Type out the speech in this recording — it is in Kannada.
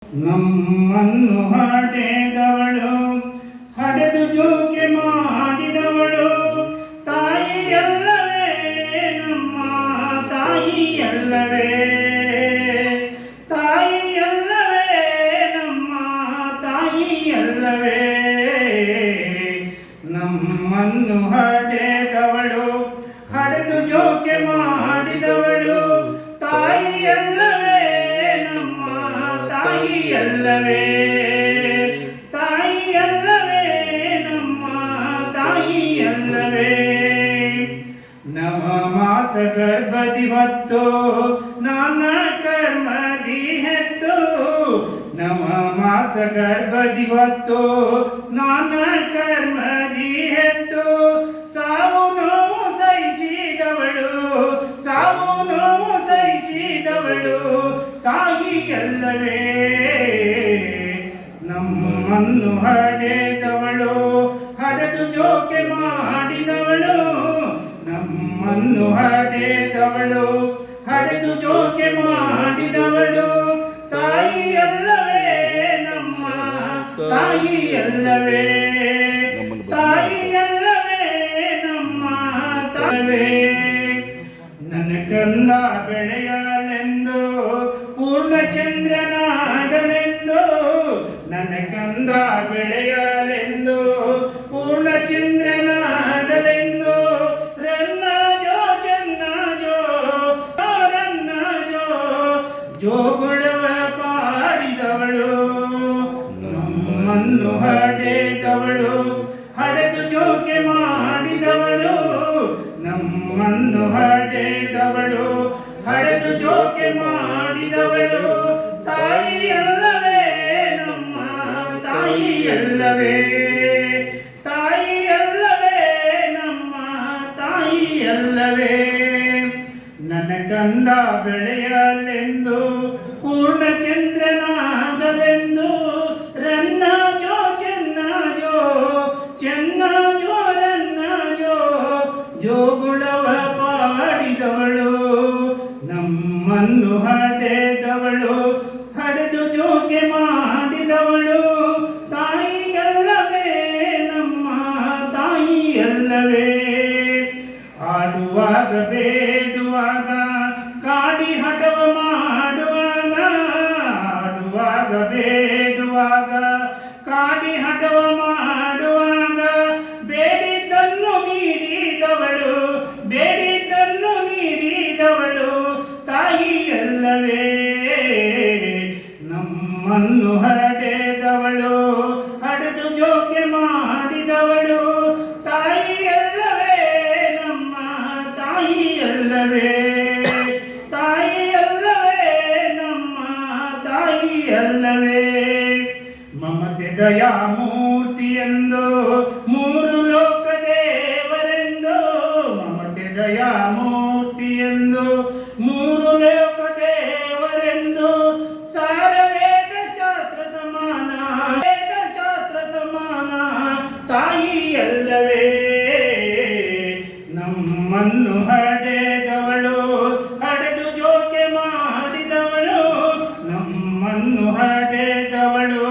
ನಮ್ಮನ್ನು ಹಡೆದವಳು, ಹಡೆದು ಜೋಕೆ ಮಾಡಿದವಳು ತಾಯಿಯಲ್ಲವೇ, ನಮ್ಮ ತಾಯಿಯಲ್ಲವೇ, ತಾಯಿಯಲ್ಲವೇ, ನಮ್ಮ ತಾಯಿಯಲ್ಲವೇ. ನಮ್ಮನ್ನು ಹಡೆದವಳು, ಹಡೆದು ಜೋಕೆ ಮಾಡಿದವಳು ತಾಯಿಯಲ್ಲವೇ, ನಮ್ಮ ತಾಯಿಯಲ್ಲವೇ, ತಾಯಿಯಲ್ಲವೇ, ನಮ್ಮ ತಾಯಿಯಲ್ಲವೇ. ನವ ಮಾಸ ಗರ್ಭದಿ ಹೊತ್ತು ನನ್ನ ಕರ್ಮದಿ ಹೆತ್ತು, ನವ ಮಾಸ ಗರ್ಭದಿ ಹೊತ್ತು ನನ್ನ ಕರ್ಮದಿ ಹೆತ್ತು ಸಾವು ನೋವು ಸಹಿಸಿದವಳು, ಸಾವು ನೋವು ಸಹಿಸಿದವಳು ತಾಯಿಯಲ್ಲವೇ. ನಮ್ಮನ್ನು ಹಡೆದವಳು, ಹಡೆದು ಜೋಕೆ ಮಾಡಿದವಳು, ನಮ್ಮನ್ನು ಹಡೆದವಳು, ಹಡೆದು ಜೋಕೆ ಮಾಡಿದವಳು ತಾಯಿಯಲ್ಲವೇ, ನಮ್ಮ ತಾಯಿಯಲ್ಲವೇ, ತಾಯಿಯಲ್ಲವೇ, ನಮ್ಮ ತಾಯವೇ. ನನ್ನ ಕಂದ ಬೆಳೆಯಲೆಂದು ಪೂರ್ಣಚಂದ್ರನಾಗಲೆಂದು, ನನ್ನ ಕಂದ ಬೆಳೆಯಲೆಂದು ಪೂರ್ಣಚಂದ್ರನಾಗಲೆಂದು ರನ್ನಾಜೋ ಚನ್ನಾಜೋ ರನ್ನಾಜೋ ಜೋಗುಳವ ಪಾಡಿದವಳು. ನಮ್ಮನ್ನು ಹಡೆದವಳು, ಹಡೆದು ಜೋಕೆ ಮಾಡಿದವಳು, ನಮ್ಮನ್ನು ಹಡೆದವಳು, ಹಡೆದು ಜೋಕೆ ಮಾಡಿದವಳು ತಾಯಿಯಲ್ಲವೇ, ನಮ್ಮ ತಾಯಿಯಲ್ಲವೇ, ತಾಯಿಯಲ್ಲವೇ, ನಮ್ಮ ತಾಯಿಯಲ್ಲವೇ. ನನ್ನ ಕಂದ ಬೆಳೆಯಲೆಂದು ಪೂರ್ಣಚಂದ್ರನಾಗಲೆಂದು ರನ್ನಾಜೋ ಚೆನ್ನಾಜೋ ಚೆನ್ನಾಜೋ ರನ್ನಾಜೋ ಜೋಗುಳವ ಪಾಡಿದವಳು. ನಮ್ಮನ್ನು ಹಡೆದವಳು, ಹಡೆದು ಜೋಕೆ ಮಾಡಿದವಳು ತಾಯಿಯಲ್ಲವೇ, ನಮ್ಮ ತಾಯಿಯಲ್ಲವೇ. ಆಡುವಾಗ ಬೇಡುವಾಗ ಕಾಡಿ ಹಠವ ಮಾಡುವಾಗ, ಆಡುವಾಗ ಬೇಡುವಾಗ ಕಾಡಿ ಹಠವ ಮಾಡುವಾಗ ಬೇಡಿದ್ದನ್ನು ನೀಡಿದವಳು, ಬೇಡಿದ್ದನ್ನು ನೀಡಿದವಳು ತಾಯಿಯಲ್ಲವೇ. ನಮ್ಮನ್ನು ಹಡೆದವಳು, ಹಡೆದು ಜೋಕೆ ಮಾಡಿದವಳು ತಾಯಿಯಲ್ಲವೇ, ನಮ್ಮ ತಾಯಿಯಲ್ಲವೇ, ತಾಯಿಯಲ್ಲವೇ, ನಮ್ಮ ತಾಯಿಯಲ್ಲವೇ. ಮಮತೆ ದಯಾಮೂರ್ತಿಯೆಂದು ಮೂರು ಲೋಕ ದೇವರೆಂದು, ಮಮತೆ ದಯಾಮೂರ್ತಿಯೆಂದು ಮೂರು ಲೋಕ ದೇವರೆಂದು ಸಾರ ವೇದ ಶಾಸ್ತ್ರ ಸಮಾನ, ವೇದ ಶಾಸ್ತ್ರ ಸಮಾನ ತಾಯಿಯಲ್ಲವೇ. ನಮ್ಮನ್ನು ಹಡೆದವಳು, ಹಡೆದು ಜೋಕೆ ಮಾಡಿದವಳು, ನಮ್ಮನ್ನು ಹಡೆದವಳು,